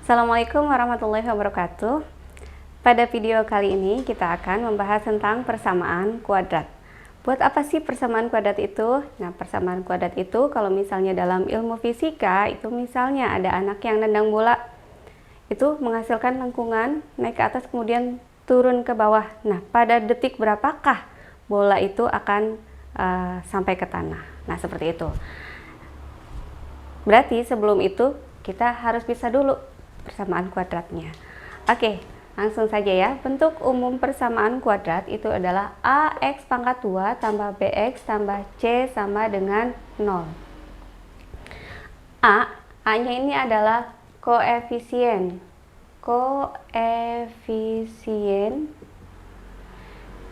Assalamualaikum warahmatullahi wabarakatuh. Pada video kali ini kita akan membahas tentang persamaan kuadrat. Buat apa sih persamaan kuadrat itu? Nah, persamaan kuadrat itu kalau misalnya dalam ilmu fisika itu misalnya ada anak yang nendang bola, itu menghasilkan lengkungan naik ke atas kemudian turun ke bawah. Nah, pada detik berapakah bola itu akan sampai ke tanah? Nah, seperti itu. Berarti sebelum itu kita harus bisa dulu persamaan kuadratnya. Oke, langsung saja ya. Bentuk umum persamaan kuadrat itu adalah AX pangkat 2 tambah BX tambah C sama dengan 0. A-nya ini adalah koefisien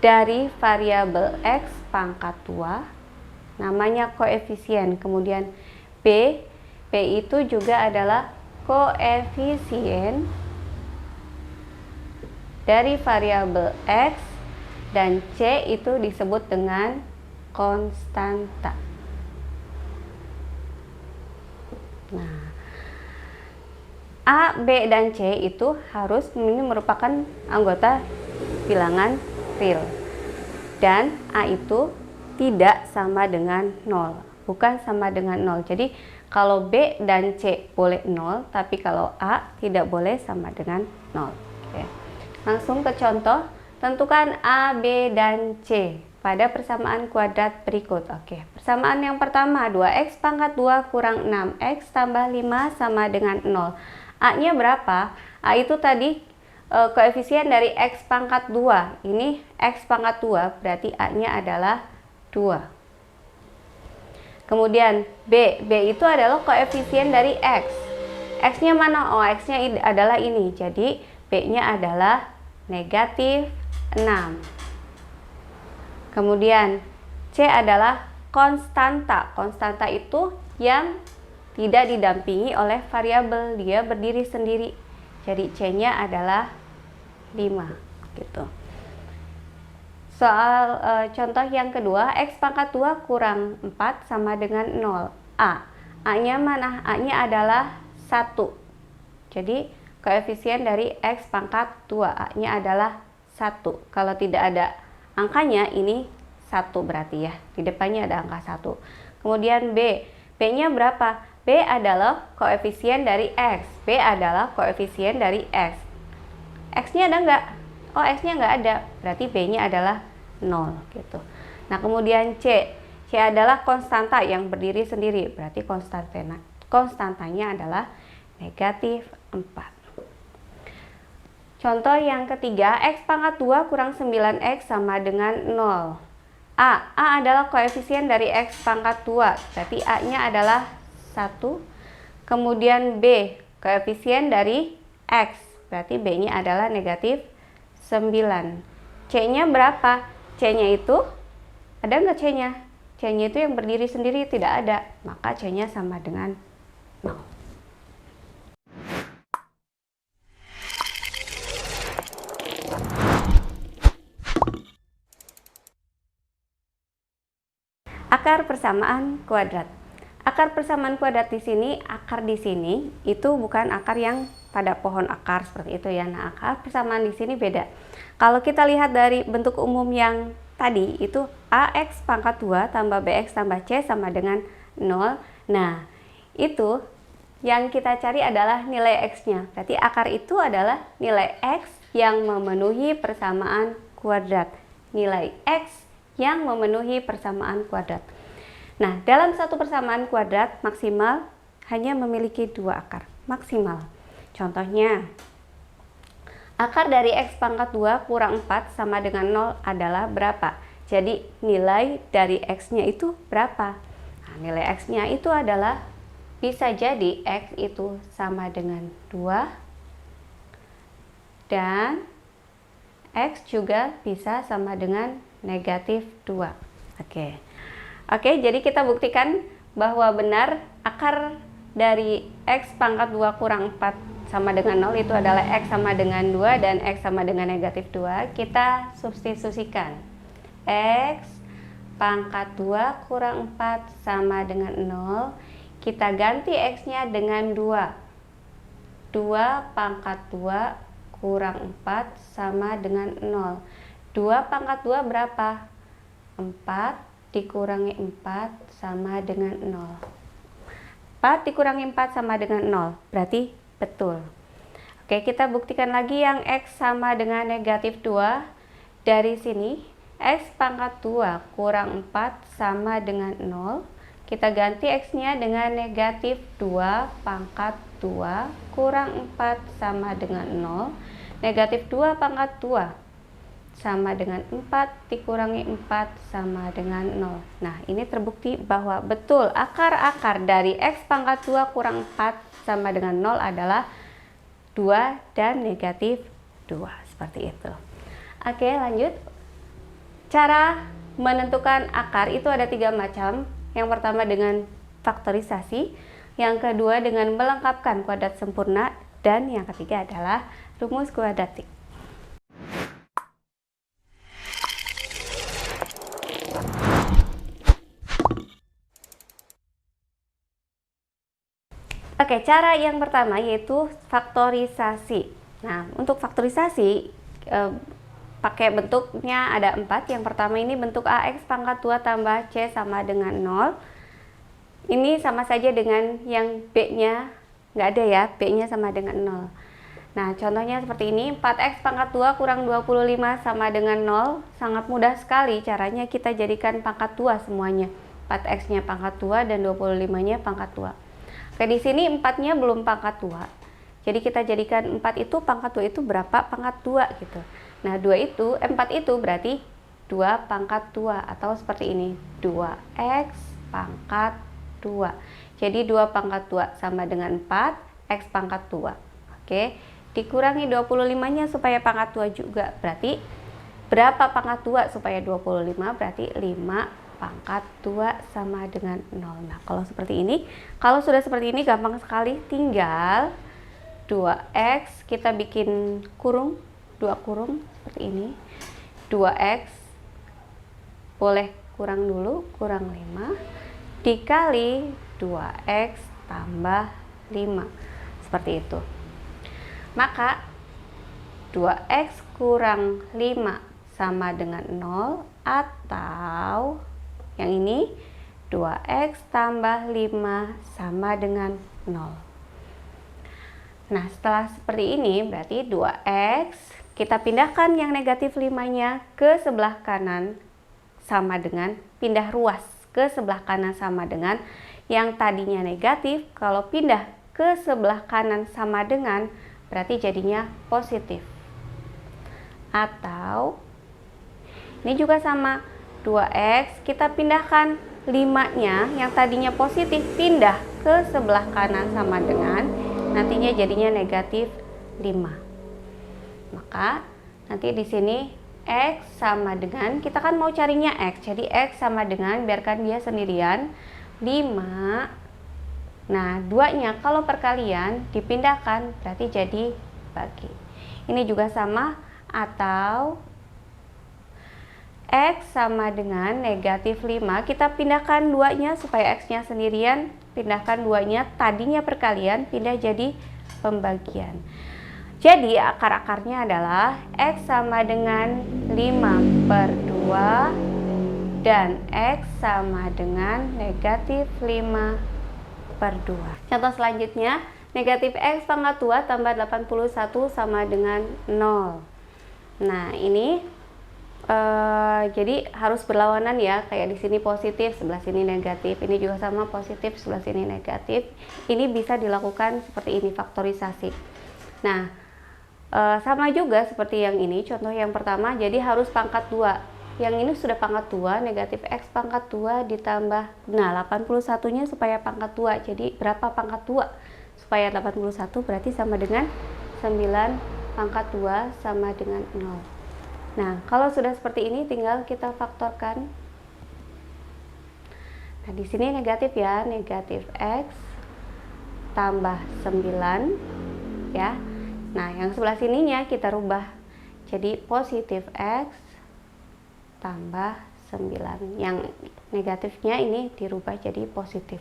dari variabel X pangkat 2, namanya koefisien. Kemudian B itu juga adalah koefisien dari variabel X, dan C itu disebut dengan konstanta. Nah, A, B, dan C itu harus ini merupakan anggota bilangan real, dan A itu tidak sama dengan 0, bukan sama dengan 0. Jadi kalau B dan C boleh 0, tapi kalau A tidak boleh sama dengan 0. Oke. Langsung ke contoh, tentukan A, B, dan C pada persamaan kuadrat berikut. Oke, persamaan yang pertama, 2X pangkat 2 kurang 6X tambah 5 sama dengan 0. A-nya berapa? A itu tadi koefisien dari X pangkat 2. Ini X pangkat 2, berarti A-nya adalah 2. Kemudian B itu adalah koefisien dari X. X-nya mana? Oh, X-nya adalah ini. Jadi B-nya adalah negatif 6. Kemudian C adalah konstanta. Konstanta itu yang tidak didampingi oleh variabel, dia berdiri sendiri. Jadi C-nya adalah 5 gitu. Soal contoh yang kedua, X pangkat 2 kurang 4 sama dengan 0. A-nya mana? A-nya adalah 1. Jadi koefisien dari X pangkat 2, A-nya adalah 1. Kalau tidak ada angkanya, ini 1 berarti ya. Di depannya ada angka 1. Kemudian B-nya berapa? B adalah koefisien dari X. B adalah koefisien dari X. X-nya ada nggak? Oh, X-nya nggak ada. Berarti B-nya adalah 0 gitu. Nah, kemudian C adalah konstanta yang berdiri sendiri. Berarti konstantanya adalah negatif 4. Contoh yang ketiga, X pangkat 2 kurang 9X sama dengan 0. A adalah koefisien dari X pangkat 2. Berarti A-nya adalah 1. Kemudian B, koefisien dari X. Berarti B-nya adalah negatif 9. C-nya berapa? C-nya itu, ada nggak C-nya? C-nya itu yang berdiri sendiri, tidak ada. Maka C-nya sama dengan 0. Akar persamaan kuadrat. Akar persamaan kuadrat di sini, akar di sini itu bukan akar yang pada pohon akar seperti itu ya. Nah, akar persamaan di sini beda. Kalau kita lihat dari bentuk umum yang tadi itu AX pangkat 2 tambah BX tambah C sama dengan 0. Nah, itu yang kita cari adalah nilai X-nya. Berarti akar itu adalah nilai X yang memenuhi persamaan kuadrat. Nilai X yang memenuhi persamaan kuadrat. Nah, dalam satu persamaan kuadrat maksimal hanya memiliki 2 akar. Maksimal. Contohnya, akar dari X pangkat 2 kurang 4 sama dengan 0 adalah berapa? Jadi nilai dari X-nya itu berapa? Nah, nilai X-nya itu adalah, bisa jadi X itu sama dengan 2, dan X juga bisa sama dengan negatif 2. Oke, jadi kita buktikan bahwa benar akar dari X pangkat 2 kurang 4 sama dengan 0 itu adalah X sama dengan 2 dan X sama dengan negatif 2. Kita substitusikan. X pangkat 2 kurang 4 sama dengan 0. Kita ganti X-nya dengan 2. 2 pangkat 2 kurang 4 sama dengan 0. 2 pangkat 2 berapa? 4 dikurangi 4 sama dengan 0. 4 dikurangi 4 sama dengan 0, berarti betul. Oke, kita buktikan lagi yang X sama dengan negatif 2. Dari sini, X pangkat 2 kurang 4 sama dengan 0. Kita ganti X-nya dengan negatif 2 pangkat 2 kurang 4 sama dengan 0. Negatif 2 pangkat 2 sama dengan 4 dikurangi 4 sama dengan 0. Nah, ini terbukti bahwa betul akar-akar dari X pangkat 2 kurang 4 sama dengan 0 adalah 2 dan negatif 2. Seperti itu. Oke, lanjut. Cara menentukan akar itu ada 3 macam. Yang pertama dengan faktorisasi, yang kedua dengan melengkapkan kuadrat sempurna, dan yang ketiga adalah rumus kuadratik. Oke, cara yang pertama yaitu faktorisasi. Nah, untuk faktorisasi pakai bentuknya ada 4. Yang pertama ini bentuk AX pangkat 2 tambah C sama dengan 0. Ini sama saja dengan yang B-nya nggak ada ya, B-nya sama dengan 0. Nah, contohnya seperti ini, 4X pangkat 2 kurang 25 sama dengan 0. Sangat mudah sekali caranya, kita jadikan pangkat 2 semuanya. 4X-nya pangkat 2 dan 25-nya pangkat 2. Oke, di sini 4-nya belum pangkat 2. Jadi kita jadikan 4 itu pangkat 2 itu berapa? Pangkat 2 gitu. Nah, 4 itu berarti 2 pangkat 2 atau seperti ini, 2x pangkat 2. Jadi 2 pangkat 2 sama dengan 4, x pangkat 2. Oke, dikurangi 25-nya supaya pangkat 2 juga. Berarti berapa pangkat 2 supaya 25? Berarti 5 pangkat 2 sama dengan 0. Nah, kalau sudah seperti ini gampang sekali, tinggal 2x kita bikin kurung, 2 kurung seperti ini. 2x boleh kurang dulu, kurang 5 dikali 2x tambah 5. Seperti itu. Maka 2x kurang 5 sama dengan 0, atau yang ini 2x tambah 5 sama dengan 0. Nah, setelah seperti ini berarti 2x kita pindahkan yang negatif 5-nya ke sebelah kanan sama dengan pindah ruas ke sebelah kanan sama dengan yang tadinya negatif. Kalau pindah ke sebelah kanan sama dengan berarti jadinya positif. Atau ini juga sama, 2x kita pindahkan 5-nya yang tadinya positif pindah ke sebelah kanan sama dengan nantinya jadinya negatif 5. Maka nanti di sini x sama dengan, kita kan mau carinya x, jadi x sama dengan, biarkan dia sendirian, 5. Nah, 2-nya kalau perkalian dipindahkan berarti jadi bagi. Ini juga sama, atau x sama dengan negatif 5, kita pindahkan 2-nya supaya x-nya sendirian, pindahkan 2-nya, tadinya perkalian pindah jadi pembagian. Jadi akar-akarnya adalah x sama dengan 5/2 dan x sama dengan negatif 5/2. Contoh selanjutnya, negatif x pangkat 2 tambah 81 sama dengan 0. Nah, ini jadi harus berlawanan ya, kayak di sini positif, sebelah sini negatif. Ini juga sama, positif, sebelah sini negatif. Ini bisa dilakukan seperti ini, faktorisasi. Nah, sama juga seperti yang ini, contoh yang pertama, jadi harus pangkat 2. Yang ini sudah pangkat 2, negatif x pangkat 2 ditambah, nah 81-nya supaya pangkat 2. Jadi berapa pangkat 2? Supaya 81 berarti sama dengan 9 pangkat 2 sama dengan 0. Nah, kalau sudah seperti ini tinggal kita faktorkan. Nah, di sini negatif ya, negatif x tambah 9 ya. Nah, yang sebelah sininya kita rubah jadi positif x tambah 9. Yang negatifnya ini dirubah jadi positif.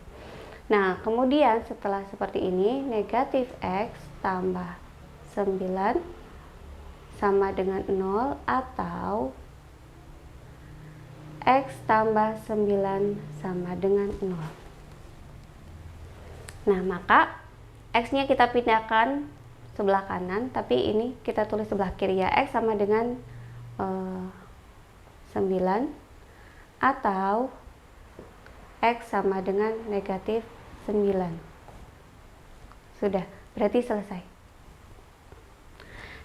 Nah, kemudian setelah seperti ini, negatif X tambah 9 sama dengan 0 atau X tambah 9 sama dengan 0. Nah, maka X-nya kita pindahkan sebelah kanan, tapi ini kita tulis sebelah kiri ya. X sama dengan 9 atau X sama dengan negatif 9. Sudah, berarti selesai.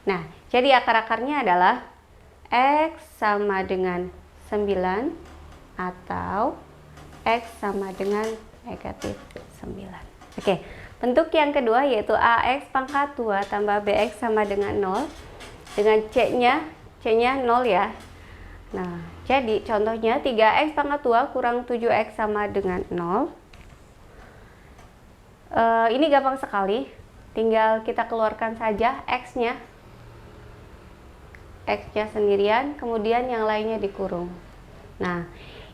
Nah, jadi akar-akarnya adalah X sama dengan 9 atau X sama dengan negatif 9. Oke, bentuk yang kedua yaitu AX pangkat 2 tambah BX sama dengan 0. Dengan C-nya 0 ya. Nah, jadi contohnya 3X pangkat 2 kurang 7X sama dengan 0. Ini gampang sekali. Tinggal kita keluarkan saja X-nya. X-nya sendirian, kemudian yang lainnya dikurung. Nah,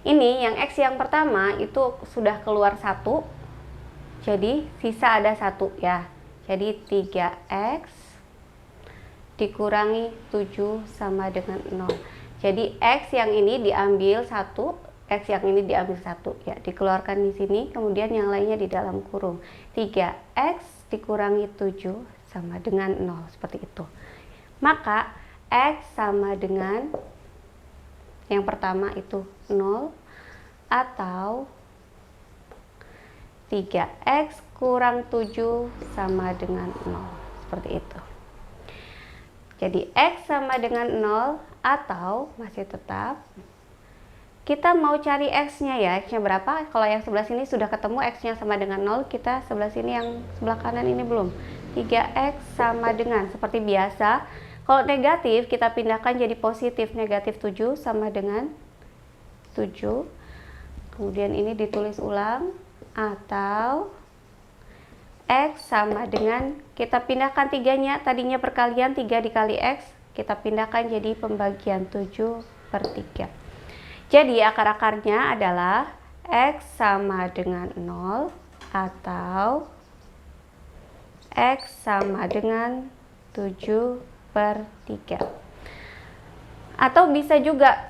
ini yang X yang pertama itu sudah keluar 1. Jadi sisa ada 1 ya. Jadi 3X dikurangi 7 sama dengan 0. Jadi X yang ini diambil 1, X yang ini diambil 1 ya, dikeluarkan di sini, kemudian yang lainnya di dalam kurung. 3X dikurangi 7 sama dengan 0, seperti itu. Maka X sama dengan yang pertama itu 0 atau 3X kurang 7 sama dengan 0, seperti itu. Jadi X sama dengan 0 atau masih tetap kita mau cari X-nya ya, X-nya berapa? Kalau yang sebelah sini sudah ketemu X-nya sama dengan 0, kita sebelah sini yang sebelah kanan ini belum. 3X sama dengan, seperti biasa, kalau negatif kita pindahkan jadi positif, negatif 7 sama dengan 7. Kemudian ini ditulis ulang, atau X sama dengan, kita pindahkan 3-nya, tadinya perkalian 3 dikali X, kita pindahkan jadi pembagian 7/3. Jadi akar-akarnya adalah X sama dengan 0 atau X sama dengan 7/3. Atau bisa juga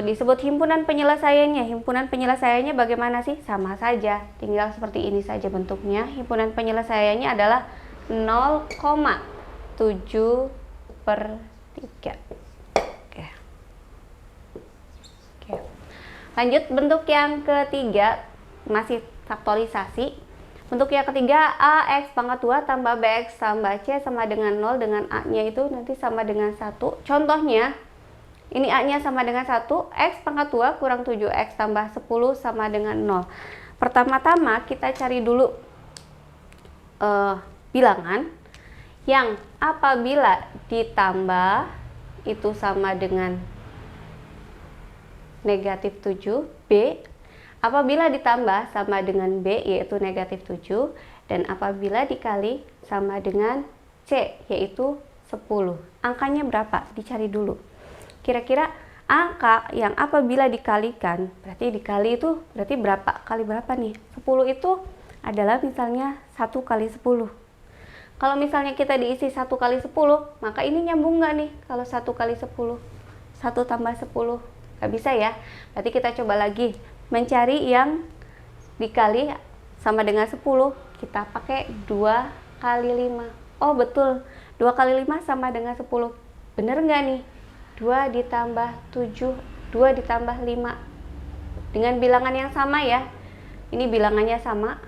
disebut himpunan penyelesaiannya. Himpunan penyelesaiannya bagaimana sih? Sama saja, tinggal seperti ini saja bentuknya. Himpunan penyelesaiannya adalah 0,7/3. Oke. Lanjut bentuk yang ketiga, masih faktorisasi. Bentuk yang ketiga, AX pangkat 2 tambah BX tambah C sama dengan 0, dengan A-nya itu nanti sama dengan 1. Contohnya, ini A-nya sama dengan 1, X pangkat 2 kurang 7X tambah 10 sama dengan 0. Pertama-tama kita cari dulu bilangan yang apabila ditambah itu sama dengan negatif 7, B. Apabila ditambah sama dengan B, yaitu negatif 7, dan apabila dikali sama dengan C, yaitu 10. Angkanya berapa? Dicari dulu. Kira-kira angka yang apabila dikalikan, berarti dikali itu berarti berapa? Kali berapa nih? 10 itu adalah misalnya 1 kali 10. Kalau misalnya kita diisi 1 kali 10, maka ini nyambung nggak nih? Kalau 1 kali 10, 1 tambah 10. Nggak bisa ya? Berarti kita coba lagi. Mencari yang dikali sama dengan 10, kita pakai 2 kali 5. Oh betul, 2 kali 5 sama dengan 10. Bener nggak nih? 2 ditambah 7, 2 ditambah 5. Dengan bilangan yang sama ya. Ini bilangannya sama.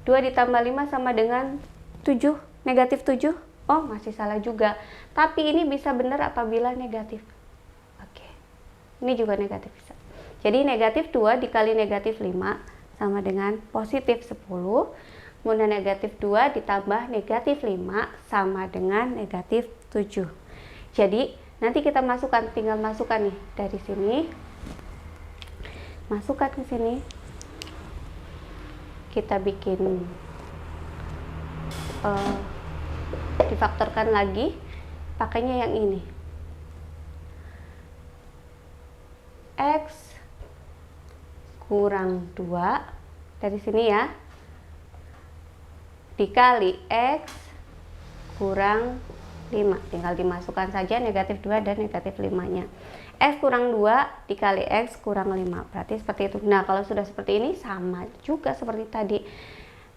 2 ditambah 5 sama dengan 7, negatif 7. Oh masih salah juga. Tapi ini bisa benar apabila negatif. Oke, ini juga negatif bisa. Jadi negatif 2 dikali negatif 5 sama dengan positif 10. Kemudian negatif 2 ditambah negatif 5 sama dengan negatif 7. Jadi nanti kita masukkan, tinggal masukkan nih dari sini. Masukkan ke sini. Kita bikin difaktorkan lagi. Pakainya yang ini. X kurang 2 dari sini ya, dikali X kurang 5. Tinggal dimasukkan saja negatif 2 dan negatif 5-nya. X kurang 2 dikali X kurang 5. Berarti seperti itu. Nah, kalau sudah seperti ini sama juga seperti tadi.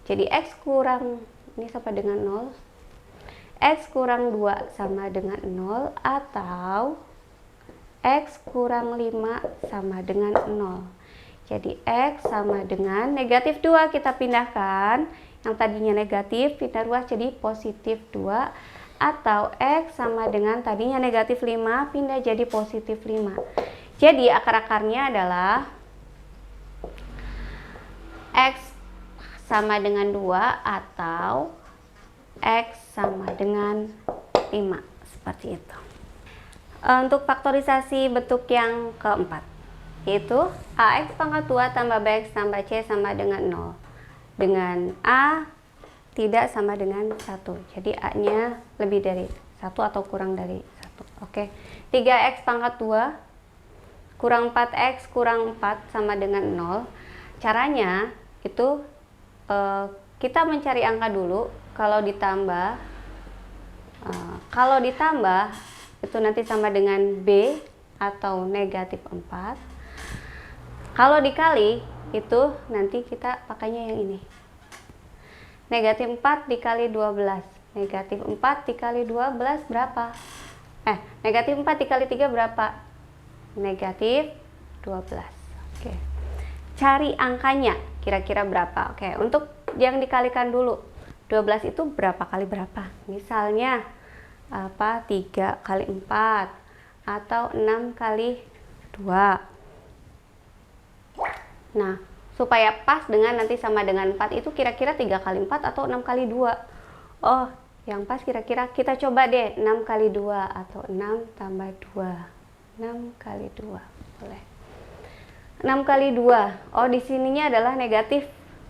Jadi X kurang, ini sama dengan 0. X kurang 2 sama dengan 0 atau X kurang 5 sama dengan 0. Jadi X sama dengan negatif 2 kita pindahkan. Yang tadinya negatif pindah ruas jadi positif 2. Atau X sama dengan tadinya negatif 5 pindah jadi positif 5. Jadi akar-akarnya adalah X sama dengan 2 atau X sama dengan 5. Seperti itu. Untuk faktorisasi bentuk yang keempat, yaitu AX pangkat 2 tambah BX tambah C sama dengan 0. Dengan A tidak sama dengan 1. Jadi A-nya lebih dari 1 atau kurang dari 1. Oke. 3X pangkat 2 kurang 4X kurang 4 sama dengan 0. Caranya itu kita mencari angka dulu. Kalau ditambah itu nanti sama dengan B atau negatif 4. Kalau dikali itu nanti kita pakainya yang ini. Negatif 4 dikali 12. Negatif 4 dikali 12 berapa? Negatif 4 dikali 3 berapa? Negatif 12. Oke. Cari angkanya, kira-kira berapa? Oke, untuk yang dikalikan dulu. 12 itu berapa kali berapa? Misalnya 3 kali 4 atau 6 kali 2. Nah, supaya pas dengan nanti sama dengan 4 itu kira-kira 3 kali 4 atau 6 kali 2. Oh, yang pas kira-kira kita coba deh 6 kali 2 atau 6 tambah 2. 6 kali 2. Boleh. 6 kali 2. Oh, di sininya adalah negatif.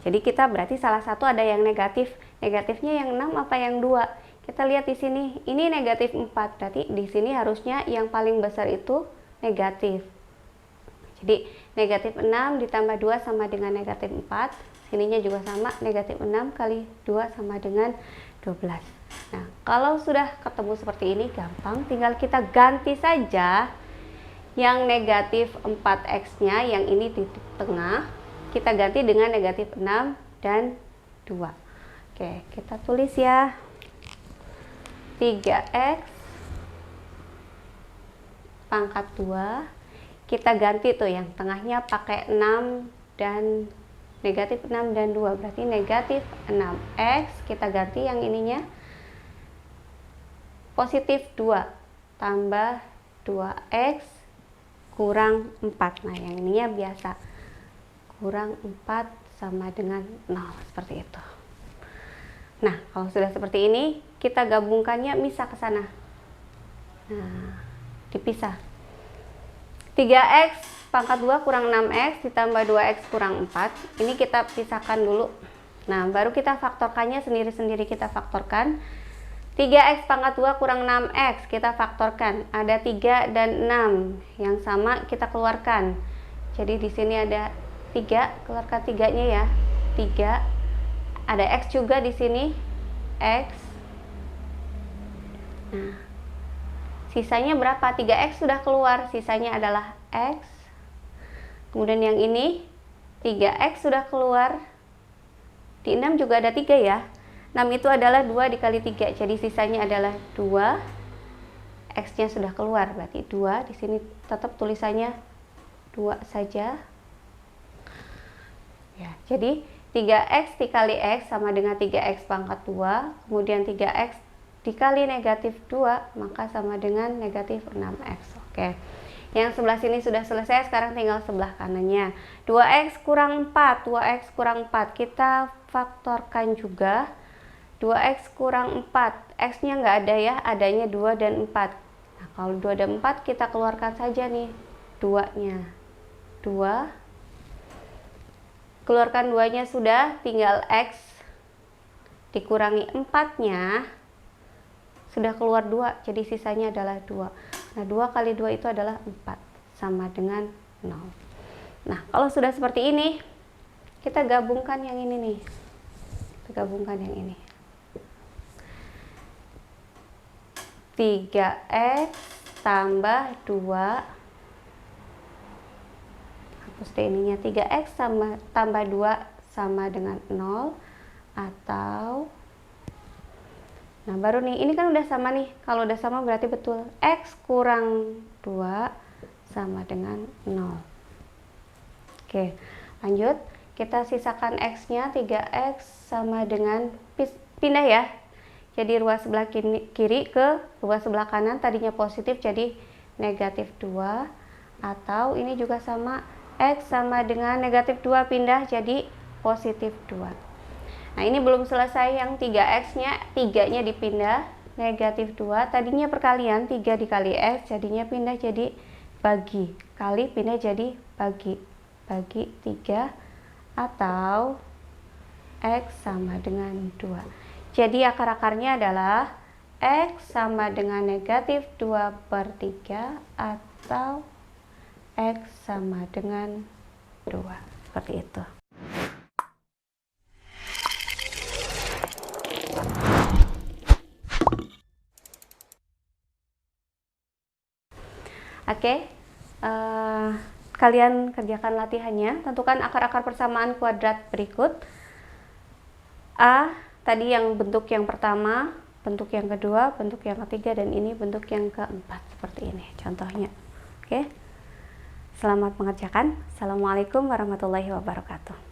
Jadi kita berarti salah satu ada yang negatif. Negatifnya yang 6 apa yang 2? Kita lihat di sini. Ini negatif 4. Berarti di sini harusnya yang paling besar itu negatif. Jadi negatif 6 ditambah 2 sama dengan negatif 4. Sininya juga sama, negatif 6 kali 2 sama dengan 12. Nah, kalau sudah ketemu seperti ini gampang, tinggal kita ganti saja yang negatif 4x-nya, yang ini di tengah, kita ganti dengan negatif 6 dan 2. Oke, kita tulis ya. 3x pangkat 2. Kita ganti tuh yang tengahnya pakai 6 dan negatif 6 dan 2. Berarti negatif 6x. Kita ganti yang ininya positif 2 tambah 2x kurang 4. Nah, yang ininya biasa. Kurang 4 sama dengan 0. Seperti itu. Nah, kalau sudah seperti ini, kita gabungkannya misah ke sana. Nah, dipisah. 3x pangkat 2 kurang 6x ditambah 2x kurang 4. Ini kita pisahkan dulu. Nah, baru kita faktorkannya sendiri-sendiri kita faktorkan. 3x pangkat 2 kurang 6x kita faktorkan. Ada 3 dan 6 yang sama kita keluarkan. Jadi di sini ada 3, keluarkan 3-nya ya. 3. Ada x juga di sini. X. Nah, sisanya berapa? 3x sudah keluar, sisanya adalah x. Kemudian yang ini 3x sudah keluar. Di 6 juga ada 3 ya. 6 itu adalah 2 dikali 3, jadi sisanya adalah 2. X-nya sudah keluar, berarti 2. Di sini tetap tulisannya 2 saja. Ya, jadi 3x dikali x sama dengan 3x pangkat 2. Kemudian 3x dikali negatif 2, maka sama dengan negatif 6x. Oke. Yang sebelah sini sudah selesai, sekarang tinggal sebelah kanannya. 2x kurang 4, 2x kurang 4. Kita faktorkan juga. 2x kurang 4, x-nya nggak ada ya, adanya 2 dan 4. Nah, kalau 2 dan 4 kita keluarkan saja nih 2-nya. 2. Keluarkan 2-nya sudah, tinggal x dikurangi 4-nya. Sudah keluar 2, jadi sisanya adalah 2. Nah, 2 kali 2 itu adalah 4, sama dengan 0. Nah, kalau sudah seperti ini, kita gabungkan yang ini nih. Kita gabungkan yang ini. 3x tambah 2, hapus deh ininya, 3x tambah 2 sama dengan 0, atau nah baru nih, ini kan udah sama nih, kalau udah sama berarti betul, x kurang 2 sama dengan 0. Oke, lanjut, kita sisakan x nya, 3x sama dengan, pindah ya, jadi ruas sebelah kiri ke ruas sebelah kanan, tadinya positif jadi negatif 2, atau ini juga sama, x sama dengan negatif 2 pindah jadi positif 2. Nah ini belum selesai, yang 3x nya 3 nya dipindah, negatif 2, tadinya perkalian 3 dikali x jadinya pindah jadi bagi, kali pindah jadi bagi 3, atau x sama dengan 2. Jadi akar-akarnya adalah x sama dengan negatif 2/3 atau x sama dengan 2, seperti itu. Oke, kalian kerjakan latihannya, tentukan akar-akar persamaan kuadrat berikut. A, tadi yang bentuk yang pertama, bentuk yang kedua, bentuk yang ketiga, dan ini bentuk yang keempat, seperti ini contohnya. Oke, selamat mengerjakan. Assalamualaikum warahmatullahi wabarakatuh.